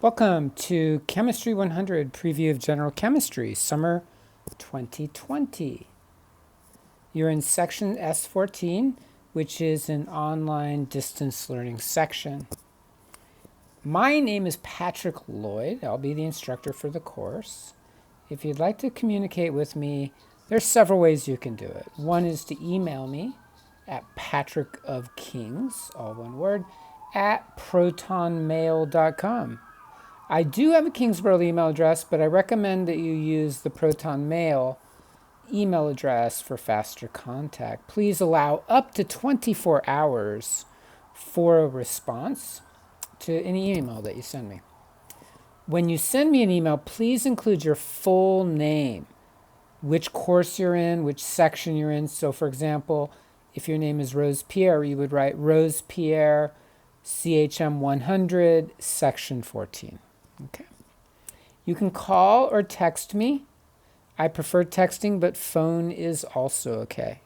Welcome to Chemistry 100 Preview of General Chemistry, Summer 2020. You're in section S14, which is an online distance learning section. My name is Patrick Lloyd. I'll be the instructor for the course. If you'd like to communicate with me, there's several ways you can do it. One is to email me at patrickofkings, all one word, at protonmail.com. I do have a Kingsborough email address, but I recommend that you use the Proton Mail email address for faster contact. Please allow up to 24 hours for a response to any email that you send me. When you send me an email, please include your full name, which course you're in, which section you're in. So for example, if your name is Rose Pierre, you would write Rose Pierre, CHM 100, section 14. Okay. You can call or text me. I prefer texting, but phone is also okay.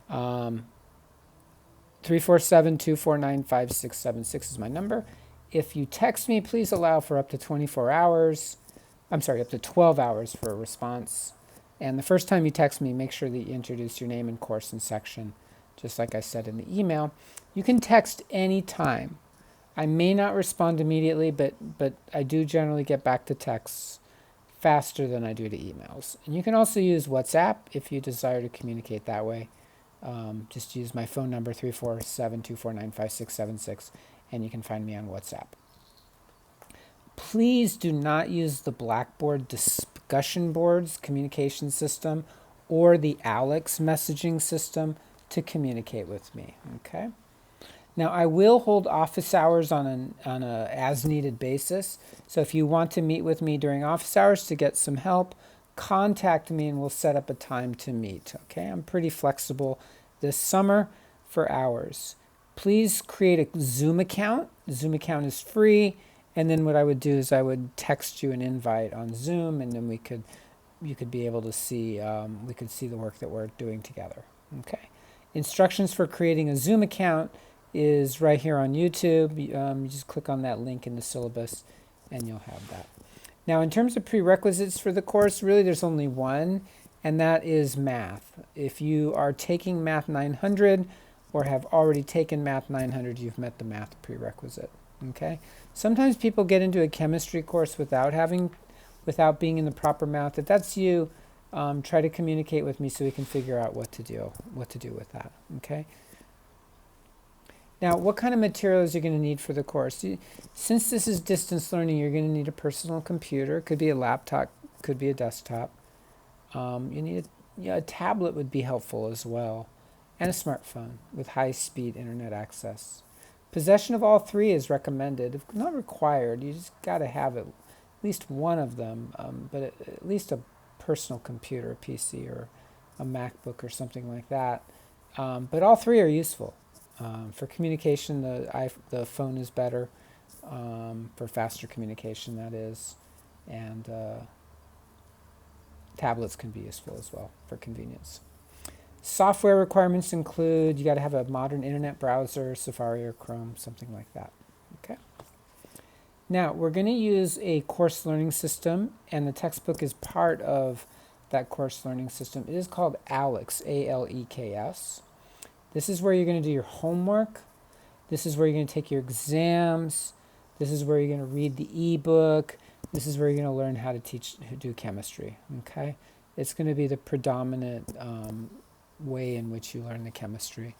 347-249-5676 is my number. If you text me, please allow for up to 24 hours. Up to 12 hours for a response. And the first time you text me, make sure that you introduce your name and course and section, just like I said in the email. You can text anytime. I may not respond immediately, but I do generally get back to texts faster than I do to emails. And you can also use WhatsApp if you desire to communicate that way. Just use my phone number, 347-249-5676, and you can find me on WhatsApp. Please do not use the Blackboard discussion boards communication system or the Alex messaging system to communicate with me, okay? Now, I will hold office hours on a as-needed basis. So if you want to meet with me during office hours to get some help, contact me and we'll set up a time to meet. Okay, I'm pretty flexible this summer for hours. Please create a Zoom account. The Zoom account is free. And then what I would do is I would text you an invite on Zoom, and then you could be able to see, we could see the work that we're doing together. Okay. Instructions for creating a Zoom account is right here on YouTube. You just click on that link in the syllabus and you'll have that. Now, in terms of prerequisites for the course, really there's only one, and that is math. If you are taking Math 900 or have already taken Math 900, you've met the math prerequisite. Okay. Sometimes people get into a chemistry course without being in the proper math. If that's you, try to communicate with me so we can figure out what to do with that. Okay. Now, what kind of materials you're going to need for the course? Since this is distance learning, you're going to need a personal computer. Could be a laptop, could be a desktop. You need a tablet would be helpful as well, and a smartphone with high-speed internet access. Possession of all three is recommended, not required. You just got to have at least one of them, but at least a personal computer, a PC, or a MacBook or something like that. But all three are useful. For communication, the phone is better, for faster communication, that is, and tablets can be useful as well for convenience. Software requirements include, you got to have a modern internet browser, Safari or Chrome, something like that. Okay. Now, we're going to use a course learning system, and the textbook is part of that course learning system. It is called ALEKS, A-L-E-K-S. This is where you're going to do your homework. This is where you're going to take your exams. This is where you're going to read the ebook. This is where you're going to learn how to do chemistry. Okay, it's going to be the predominant way in which you learn the chemistry.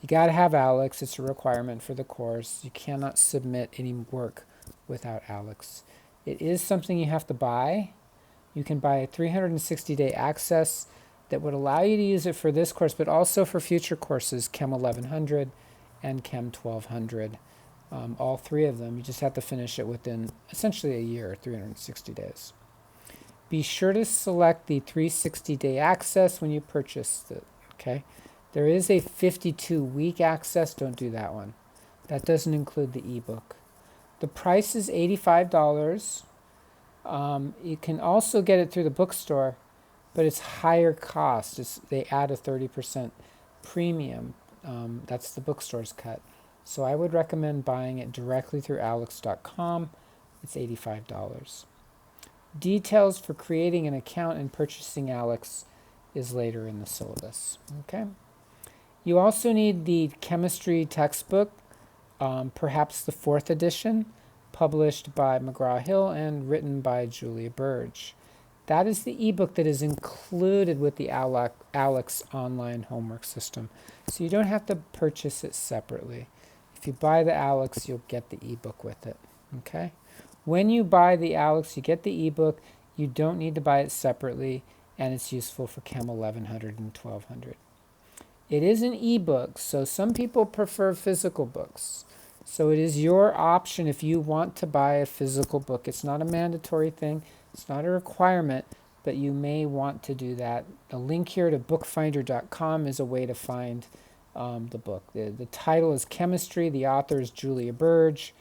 You got to have ALEKS. It's a requirement for the course. You cannot submit any work without ALEKS. It is something you have to buy. You can buy a 360-day access that would allow you to use it for this course, but also for future courses, Chem 1100 and Chem 1200. All three of them, you just have to finish it within essentially a year, 360 days. Be sure to select the 360-day access when you purchase it, okay? There is a 52-week access. Don't do that one. That doesn't include the ebook. The price is $85. You can also get it through the bookstore, but it's higher cost. They add a 30% premium. That's the bookstore's cut. So I would recommend buying it directly through aleks.com it's $85. Details for creating an account and purchasing ALEX is later in the syllabus. Okay. You also need the chemistry textbook, perhaps the 4th edition, published by McGraw-Hill and written by Julia Burge. That is the ebook that is included with the ALEX online homework system. So you don't have to purchase it separately. If you buy the ALEX, you'll get the ebook with it. Okay? When you buy the ALEX, you get the ebook. You don't need to buy it separately, and it's useful for Chem 1100 and 1200. It is an ebook, so some people prefer physical books. So it is your option if you want to buy a physical book. It's not a mandatory thing. It's not a requirement, but you may want to do that. The link here to bookfinder.com is a way to find the book. The title is Chemistry. The author is Julia Burge.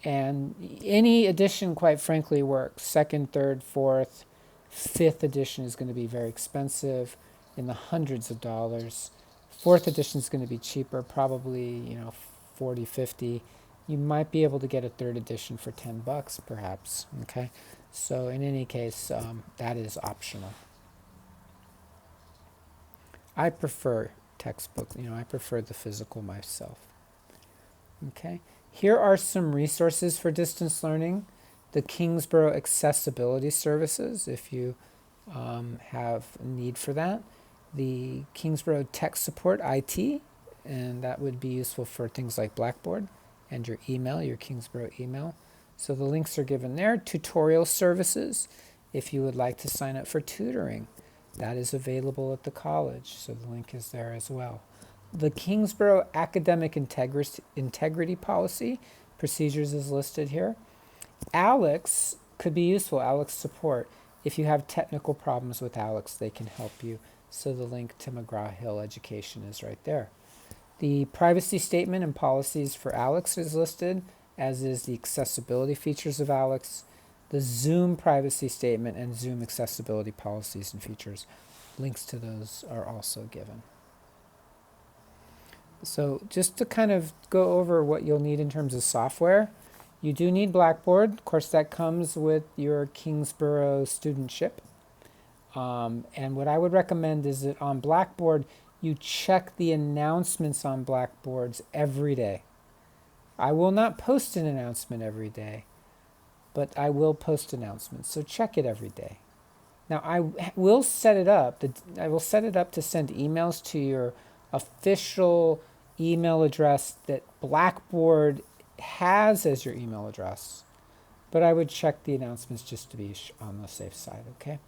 And any edition, quite frankly, works. 2nd, 3rd, 4th, 5th edition is going to be very expensive, in the hundreds of dollars. 4th edition is going to be cheaper, probably, 40, 50. You might be able to get a 3rd edition for $10, perhaps. Okay, so in any case, that is optional. I prefer textbook. I prefer the physical myself. Okay, here are some resources for distance learning. The Kingsborough Accessibility Services, if you have a need for that. The Kingsborough Tech Support IT, and that would be useful for things like Blackboard and your email, your Kingsborough email. So the links are given there. Tutorial services, if you would like to sign up for tutoring, that is available at the college, so the link is there as well. The Kingsborough Academic Integrity Policy, procedures is listed here. ALEX could be useful, ALEX support. If you have technical problems with ALEX, they can help you. So the link to McGraw-Hill Education is right there. The privacy statement and policies for ALEX is listed, as is the accessibility features of ALEX, the Zoom privacy statement, and Zoom accessibility policies and features. Links to those are also given. So just to kind of go over what you'll need in terms of software, you do need Blackboard. Of course, that comes with your Kingsborough studentship. And what I would recommend is that on Blackboard, you check the announcements on Blackboards every day. I will not post an announcement every day, but I will post announcements, so check it every day. Now, I will set it up to send emails to your official email address that Blackboard has as your email address, but I would check the announcements just to be on the safe side, okay?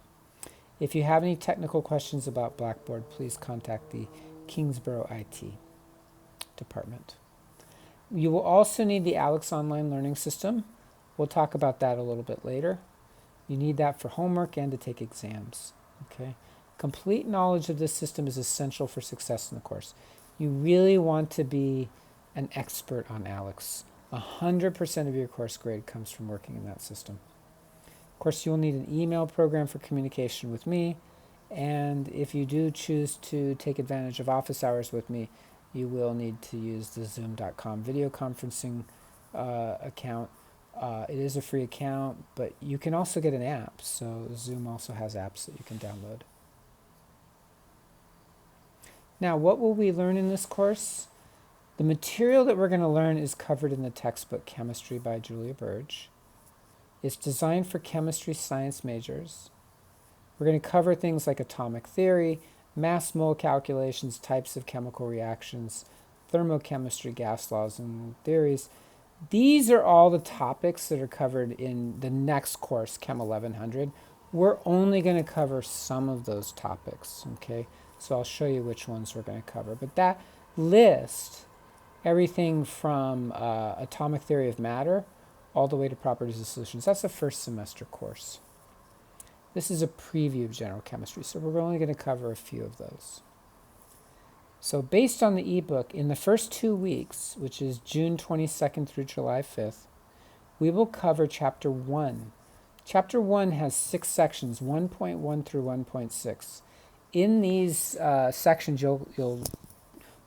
If you have any technical questions about Blackboard, please contact the Kingsborough IT department. You will also need the ALEX Online Learning System. We'll talk about that a little bit later. You need that for homework and to take exams, okay? Complete knowledge of this system is essential for success in the course. You really want to be an expert on ALEX. 100% of your course grade comes from working in that system. Of course, you'll need an email program for communication with me, and if you do choose to take advantage of office hours with me, you will need to use the zoom.com video conferencing account. It is a free account, but you can also get an app, so Zoom also has apps that you can download. Now, what will we learn in this course? The material that we're going to learn is covered in the textbook Chemistry by Julia Burge. It's designed for chemistry science majors. We're going to cover things like atomic theory, mass mole calculations, types of chemical reactions, thermochemistry, gas laws, and theories. These are all the topics that are covered in the next course, Chem 1100. We're only going to cover some of those topics, okay? So I'll show you which ones we're going to cover. But that list, everything from atomic theory of matter all the way to properties of solutions, that's a first semester course. This is a preview of general chemistry, so we're only going to cover a few of those. So based on the ebook, in the first 2 weeks, which is June 22nd through July 5th, we will cover Chapter 1. Chapter 1 has 6 sections, 1.1 through 1.6. In these sections, we'll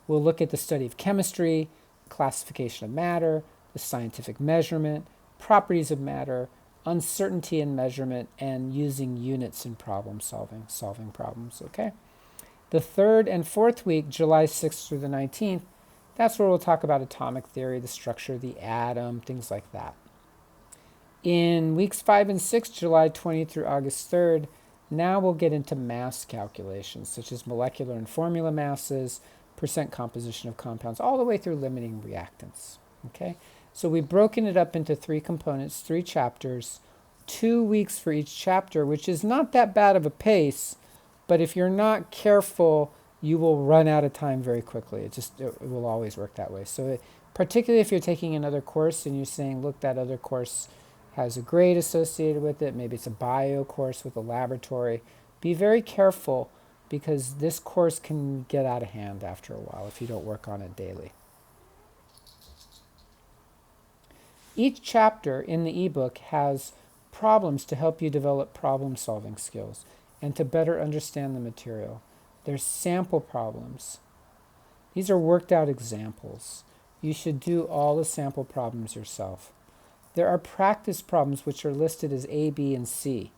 look at the study of chemistry, classification of matter, the scientific measurement, properties of matter, uncertainty in measurement, and using units in problem solving problems, okay? The third and fourth week, July 6th through the 19th, that's where we'll talk about atomic theory, the structure of the atom, things like that. In weeks 5 and 6, July 20th through August 3rd, now we'll get into mass calculations, such as molecular and formula masses, percent composition of compounds, all the way through limiting reactants, okay? So we've broken it up into 3 components, 3 chapters, 2 weeks for each chapter, which is not that bad of a pace, but if you're not careful, you will run out of time very quickly. It will always work that way. So particularly if you're taking another course and you're saying, look, that other course has a grade associated with it, maybe it's a bio course with a laboratory, be very careful because this course can get out of hand after a while if you don't work on it daily. Each chapter in the ebook has problems to help you develop problem-solving skills and to better understand the material. There's sample problems. These are worked out examples. You should do all the sample problems yourself. There are practice problems which are listed as A, B, and C.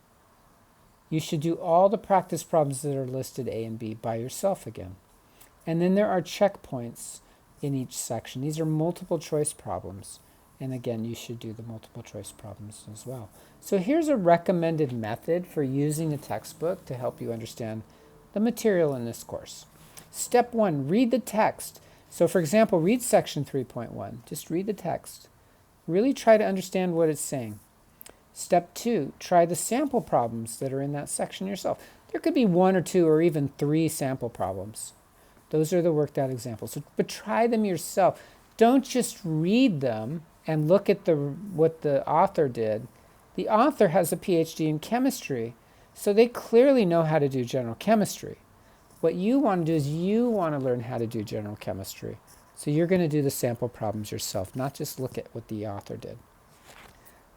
You should do all the practice problems that are listed A and B by yourself again. And then there are checkpoints in each section. These are multiple choice problems. And again, you should do the multiple choice problems as well. So here's a recommended method for using a textbook to help you understand the material in this course. Step 1, read the text. So for example, read section 3.1. Just read the text. Really try to understand what it's saying. Step 2, try the sample problems that are in that section yourself. There could be 1 or 2 or even 3 sample problems. Those are the worked out examples. So, but try them yourself. Don't just read them and look at what the author did. The author has a PhD in chemistry, so they clearly know how to do general chemistry. What you want to do is you want to learn how to do general chemistry. So you're going to do the sample problems yourself, not just look at what the author did.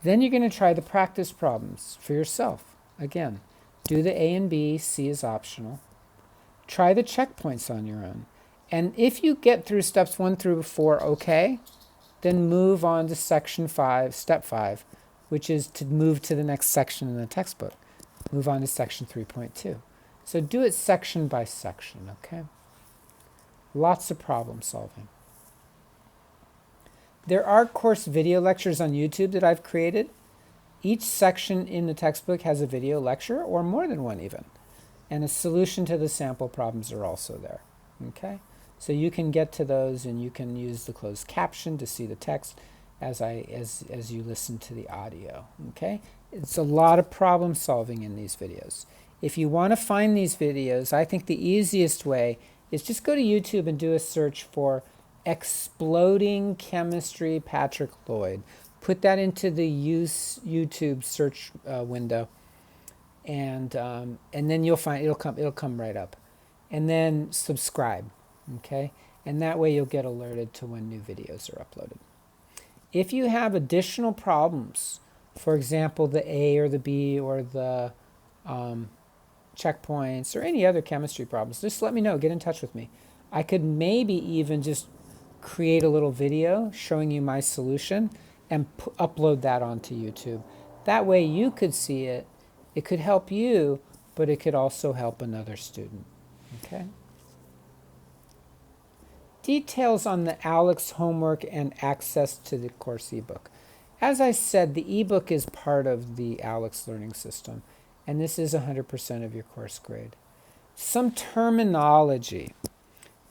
Then you're going to try the practice problems for yourself. Again, do the A and B, C is optional. Try the checkpoints on your own. And if you get through steps 1 through 4 okay, then move on to section 5, step 5, which is to move to the next section in the textbook. Move on to section 3.2. So do it section by section, okay? Lots of problem solving. There are course video lectures on YouTube that I've created. Each section in the textbook has a video lecture, or more than one even. And a solution to the sample problems are also there, okay? So you can get to those and you can use the closed caption to see the text as you listen to the audio, okay? It's a lot of problem solving in these videos. If you want to find these videos, I think the easiest way is just go to YouTube and do a search for Exploding Chemistry Patrick Lloyd. Put that into the YouTube search window, and then you'll find it'll come right up. And then subscribe, okay? And that way you'll get alerted to when new videos are uploaded. If you have additional problems, for example, the A or the B or the checkpoints or any other chemistry problems, just let me know. Get in touch with me. I could maybe even just create a little video showing you my solution and upload that onto YouTube. That way you could see it. It could help you, but it could also help another student. Okay? Details on the ALEKS homework and access to the course ebook. As I said, the ebook is part of the ALEKS learning system, and this is 100% of your course grade. Some terminology.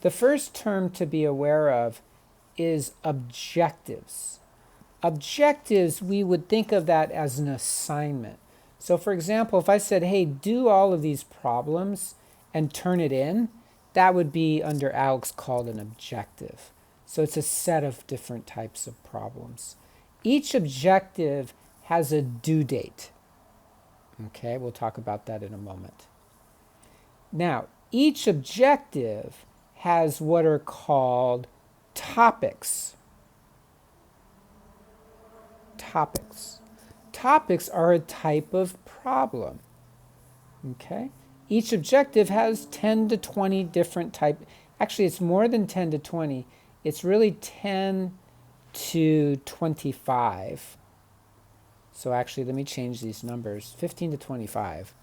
The first term to be aware of is objectives. Objectives, we would think of that as an assignment. So for example, if I said, hey, do all of these problems and turn it in, that would be under ALEKS called an objective. So it's a set of different types of problems. Each objective has a due date. Okay, we'll talk about that in a moment. Now, each objective has what are called topics. Topics. Topics are a type of problem. Okay? Each objective has 10 to 20 different types. Actually, it's more than 10 to 20. It's really 10 to 25 So actually, let me change these numbers, 15 to 25.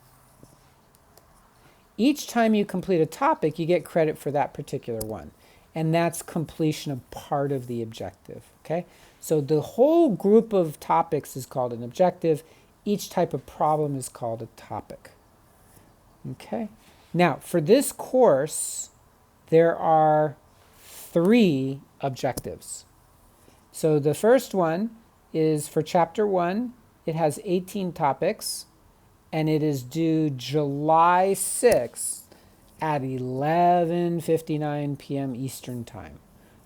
Each time you complete a topic, you get credit for that particular one. And that's completion of part of the objective, okay? So the whole group of topics is called an objective. Each type of problem is called a topic, okay? Now, for this course, there are 3 objectives. So the first one is for Chapter 1. It has 18 topics, and it is due July 6th at 11:59 p.m. Eastern Time.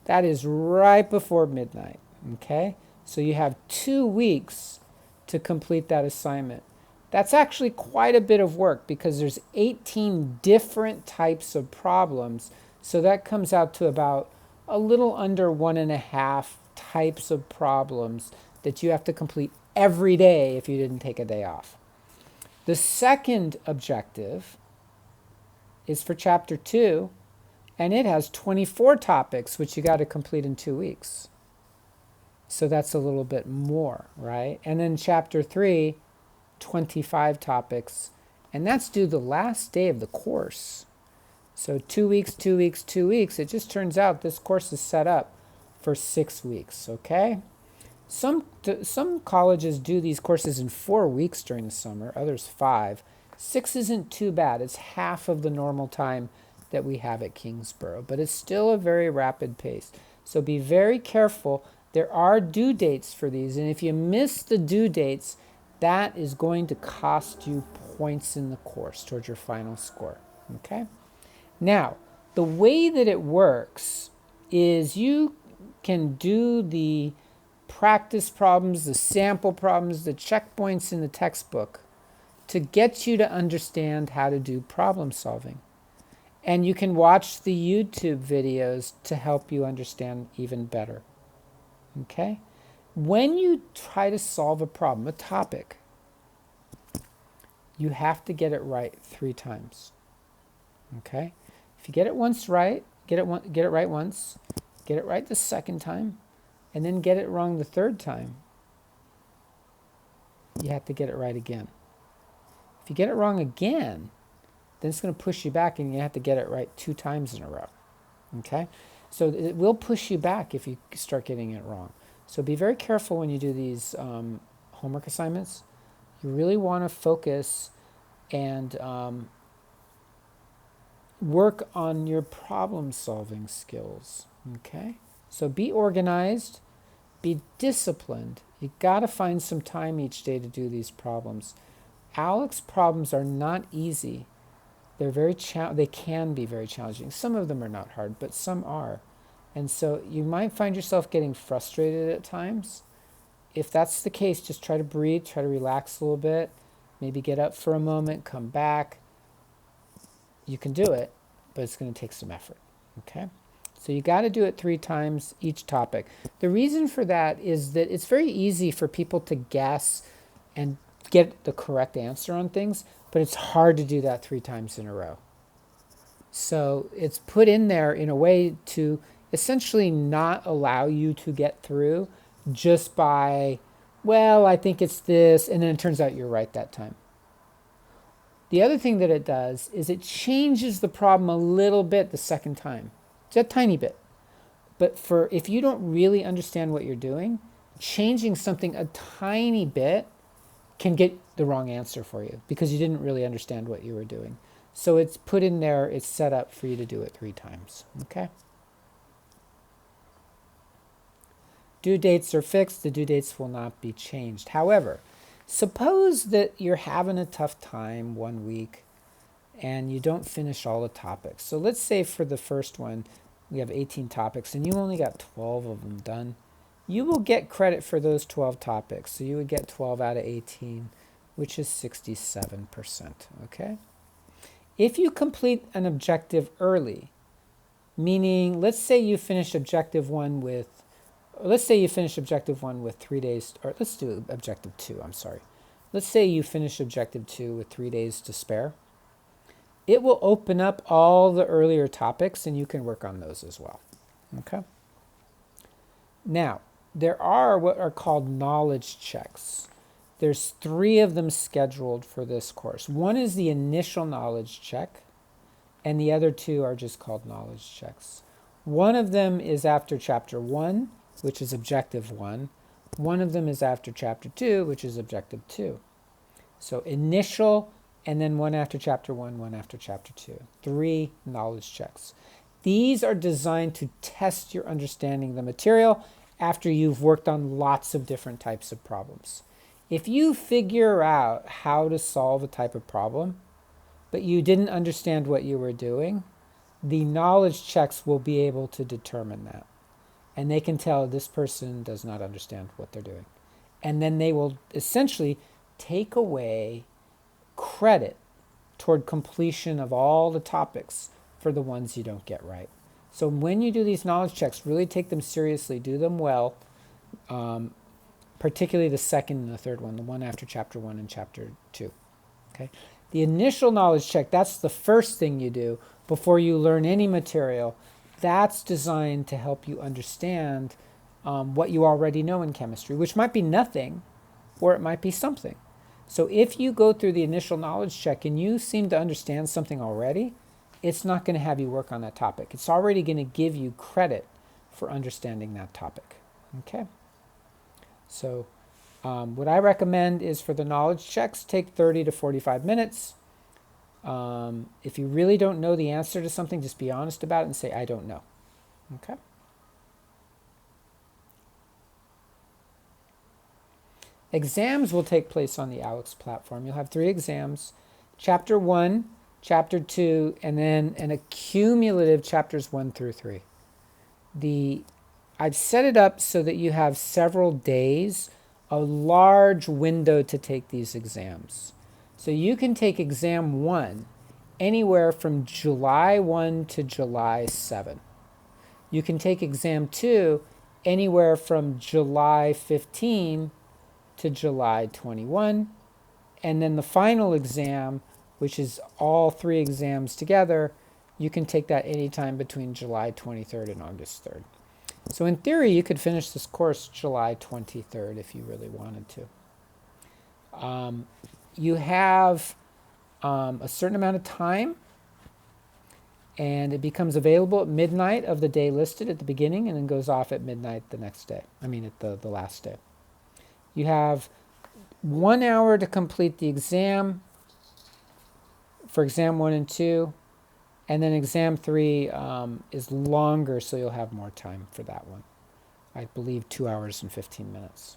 That is right before midnight, okay? So you have 2 weeks to complete that assignment. That's actually quite a bit of work because there's 18 different types of problems. So that comes out to about a little under 1.5 types of problems that you have to complete every day if you didn't take a day off. The second objective is for Chapter 2, and it has 24 topics, which you got to complete in 2 weeks. So that's a little bit more, right? And then Chapter 3, 25 topics, and that's due the last day of the course. So 2 weeks, 2 weeks, 2 weeks. It just turns out this course is set up for 6 weeks, okay? Some colleges do these courses in 4 weeks during the summer, others 5. 6 isn't too bad. It's half of the normal time that we have at Kingsborough, but it's still a very rapid pace. So be very careful. There are due dates for these, and if you miss the due dates, that is going to cost you points in the course towards your final score, okay? Now, the way that it works is you can do the practice problems, the sample problems, the checkpoints in the textbook to get you to understand how to do problem solving. And you can watch the YouTube videos to help you understand even better. Okay? When you try to solve a problem, a topic, you have to get it right 3 times. Okay? If you get it once right, get it right once, get it right the second time, and then get it wrong the third time, you have to get it right again. If you get it wrong again, then it's going to push you back and you have to get it right 2 times in a row. Okay? So it will push you back if you start getting it wrong. So be very careful when you do these homework assignments. You really want to focus and work on your problem solving skills. Okay? So be organized, be disciplined. You got to find some time each day to do these problems. ALEKS problems are not easy. They're they can be very challenging. Some of them are not hard, but some are. And so you might find yourself getting frustrated at times. If that's the case, just try to breathe, try to relax a little bit, maybe get up for a moment, come back. You can do it, but it's going to take some effort. Okay? So you got to do it 3 times each topic. The reason for that is that it's very easy for people to guess and get the correct answer on things, but it's hard to do that 3 times in a row. So it's put in there in a way to essentially not allow you to get through just by, well, I think it's this, and then it turns out you're right that time. The other thing that it does is it changes the problem a little bit the second time. Just a tiny bit. But if you don't really understand what you're doing, changing something a tiny bit can get the wrong answer for you because you didn't really understand what you were doing. So it's put in there, it's set up for you to do it 3 times. Okay? Due dates are fixed. The due dates will not be changed. However, suppose that you're having a tough time one week and you don't finish all the topics. So let's say for the first one, we have 18 topics and you only got 12 of them done. You will get credit for those 12 topics. So you would get 12 out of 18, which is 67%. Okay? If you complete an objective early, meaning let's say you finish objective 1 with 3 days, or let's do objective 2, I'm sorry. Let's say you finish objective 2 with 3 days to spare. It will open up all the earlier topics and you can work on those as well. Okay? Now, there are what are called knowledge checks. There's 3 of them scheduled for this course. One is the initial knowledge check, and the other 2 are just called knowledge checks. One of them is after Chapter 1, which is Objective 1. One of them is after Chapter 2, which is Objective 2. So initial, and then one after Chapter 1, one after Chapter 2. 3 knowledge checks. These are designed to test your understanding of the material after you've worked on lots of different types of problems. If you figure out how to solve a type of problem, but you didn't understand what you were doing, the knowledge checks will be able to determine that. And they can tell this person does not understand what they're doing. And then they will essentially take away credit toward completion of all the topics for the ones you don't get right. So when you do these knowledge checks, really take them seriously, do them well, particularly the second and the third one, the one after Chapter 1 and Chapter 2. Okay? The initial knowledge check, that's the first thing you do before you learn any material. That's designed to help you understand what you already know in chemistry, which might be nothing, or it might be something. So if you go through the initial knowledge check and you seem to understand something already, it's not going to have you work on that topic. It's already going to give you credit for understanding that topic. Okay? So what I recommend is for the knowledge checks, take 30 to 45 minutes. If you really don't know the answer to something, just be honest about it and say, I don't know. Okay? Exams will take place on the ALEX platform. You'll have 3 exams, Chapter 1, Chapter 2, and then an accumulative Chapters 1 through 3. I've set it up so that you have several days, a large window to take these exams. So you can take Exam 1 anywhere from July 1 to July 7. You can take Exam 2 anywhere from July 15 to July 21. And then the final exam, which is all 3 exams together, you can take that anytime between July 23rd and August 3rd. So in theory, you could finish this course July 23rd if you really wanted to. You have a certain amount of time, and it becomes available at midnight of the day listed at the beginning and then goes off at midnight the next day. At the last day. You have 1 hour to complete the exam for Exam 1 and 2, and then Exam 3 is longer, so you'll have more time for that one. I believe 2 hours and 15 minutes.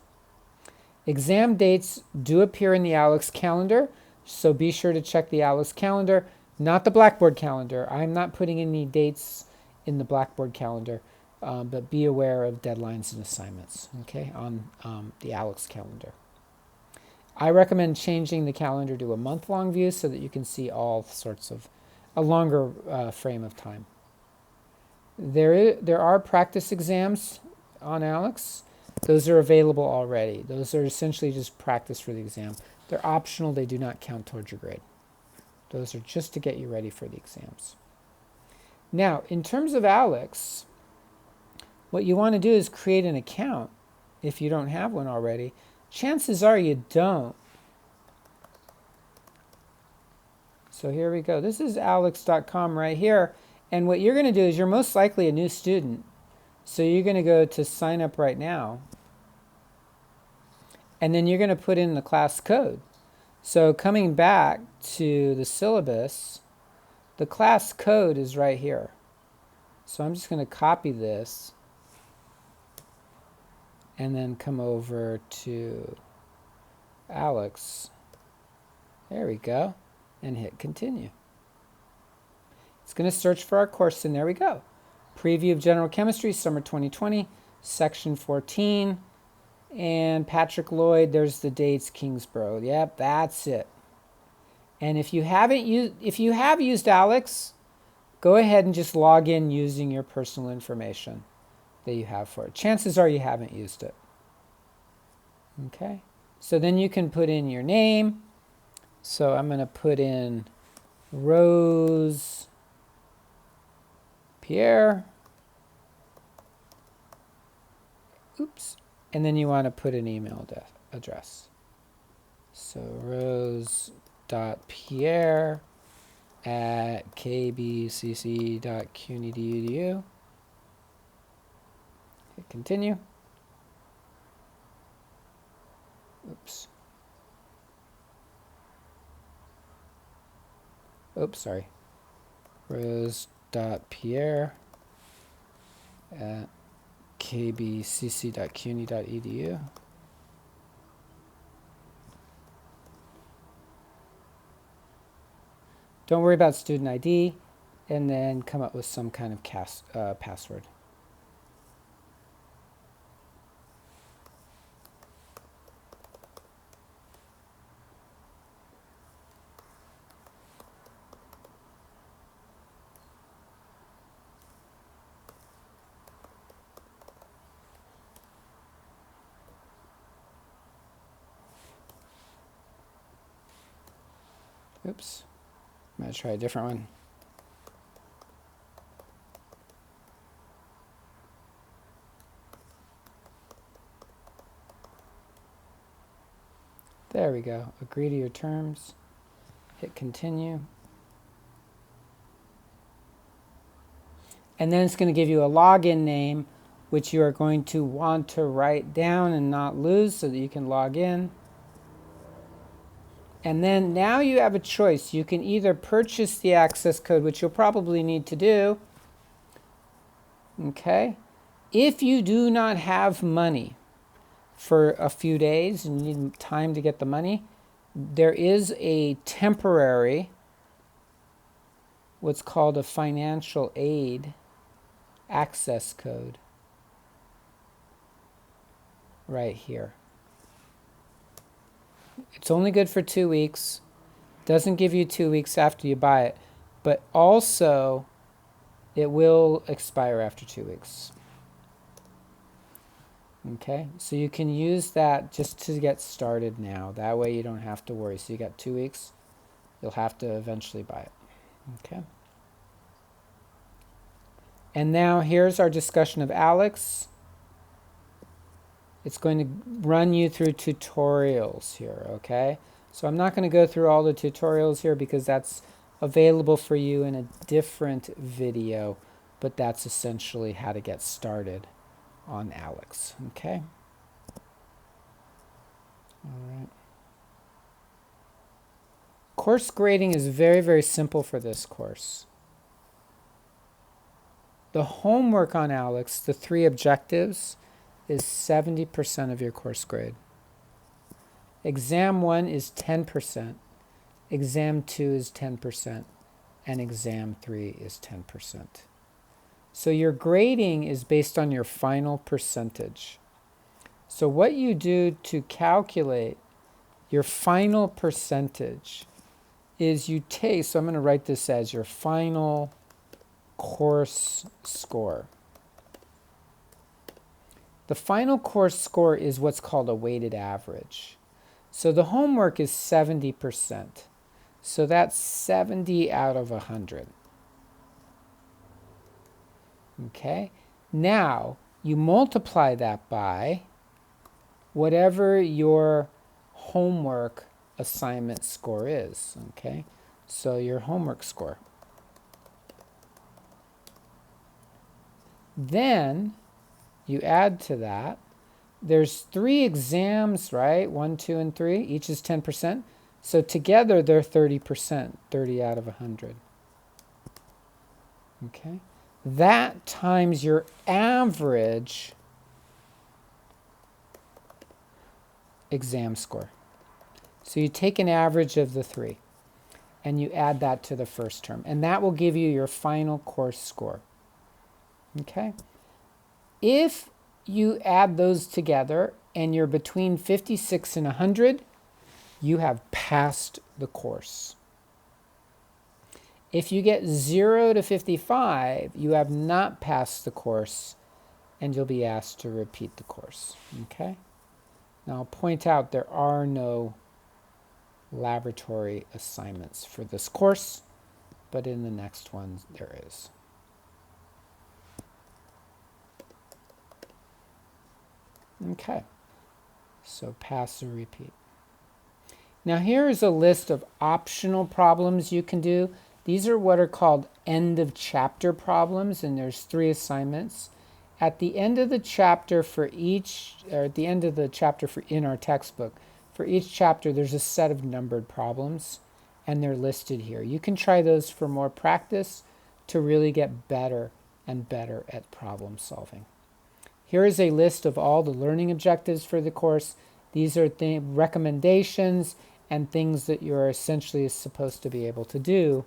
Exam dates do appear in the ALEX calendar, so be sure to check the ALEX calendar, not the Blackboard calendar. I'm not putting any dates in the Blackboard calendar, but be aware of deadlines and assignments, okay, on the ALEX calendar. I recommend changing the calendar to a month-long view so that you can see all sorts of a longer frame of time. There are practice exams on ALEX. Those are available already. Those are essentially just practice for the exam. They're optional. They do not count towards your grade. Those are just to get you ready for the exams. Now, in terms of ALEX, what you want to do is create an account if you don't have one already. Chances are you don't. So here we go. This is alex.com right here. And what you're going to do is you're most likely a new student. So you're going to go to sign up right now. And then you're going to put in the class code. So coming back to the syllabus, the class code is right here. So I'm just going to copy this and then come over to ALEX. There we go. And hit continue. It's going to search for our course, and there we go. Preview of General Chemistry, Summer 2020, Section 14. And Patrick Lloyd, there's the dates, Kingsborough. Yep, that's it. And if you have used ALEX, go ahead and just log in using your personal information that you have for it. Chances are you haven't used it. Okay, so then you can put in your name. So I'm going to put in Rose Pierre. Oops. And then you want to put an email address. So rose.pierre at kbcc.cuny.edu. Hit continue. Oops. Oops, sorry. Rose.pierre at kbcc.cuny.edu. Don't worry about student ID, and then come up with some kind of password. Oops. I'm going to try a different one. There we go. Agree to your terms. Hit continue. And then it's going to give you a login name, which you are going to want to write down and not lose so that you can log in. And then now you have a choice. You can either purchase the access code, which you'll probably need to do. Okay. If you do not have money for a few days and you need time to get the money, there is a temporary, what's called a financial aid access code right here. It's only good for 2 weeks. Doesn't give you 2 weeks after you buy it, but also it will expire after 2 weeks. Okay, so you can use that just to get started now. That way you don't have to worry. So you got 2 weeks. You'll have to eventually buy it. Okay. And now here's our discussion of Alex. It's going to run you through tutorials here, okay? So I'm not going to go through all the tutorials here because that's available for you in a different video, but that's essentially how to get started on Alex, okay? All right. Course grading is very, very simple for this course. The homework on Alex, the 3 objectives, is 70% of your course grade. Exam 1 is 10%, Exam 2 is 10%, and Exam 3 is 10%. So your grading is based on your final percentage. So what you do to calculate your final percentage is you take, so I'm going to write this as your final course score. The final course score is what's called a weighted average. So the homework is 70%. So that's 70 out of 100. Okay? Now, you multiply that by whatever your homework assignment score is. Okay? So your homework score. Then you add to that, there's 3 exams, right? 1, 2, and 3. Each is 10%. So together they're 30%, 30 out of 100. Okay? That times your average exam score. So you take an average of the 3 and you add that to the first term. And that will give you your final course score. Okay? If you add those together and you're between 56 and 100, you have passed the course. If you get 0 to 55, you have not passed the course and you'll be asked to repeat the course. Okay? Now I'll point out there are no laboratory assignments for this course, but in the next one there is. Okay, so pass or repeat. Now here is a list of optional problems you can do. These are what are called end of chapter problems, and there's 3 assignments. At the end of the chapter for each, or at the end of the chapter for in our textbook, for each chapter there's a set of numbered problems, and they're listed here. You can try those for more practice to really get better and better at problem solving. Here is a list of all the learning objectives for the course. These are recommendations and things that you're essentially supposed to be able to do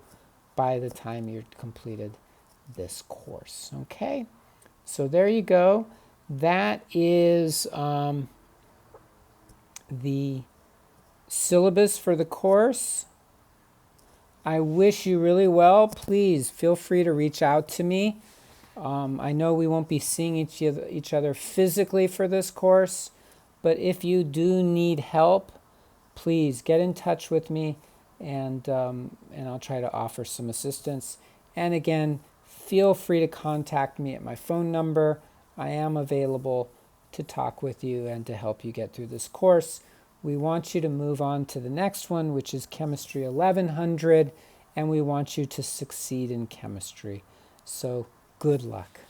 by the time you've completed this course. Okay, so there you go. That is the syllabus for the course. I wish you really well. Please feel free to reach out to me. I know we won't be seeing each other physically for this course, but if you do need help, please get in touch with me, and I'll try to offer some assistance. And again, feel free to contact me at my phone number. I am available to talk with you and to help you get through this course. We want you to move on to the next one, which is Chemistry 1100, and we want you to succeed in chemistry. So good luck.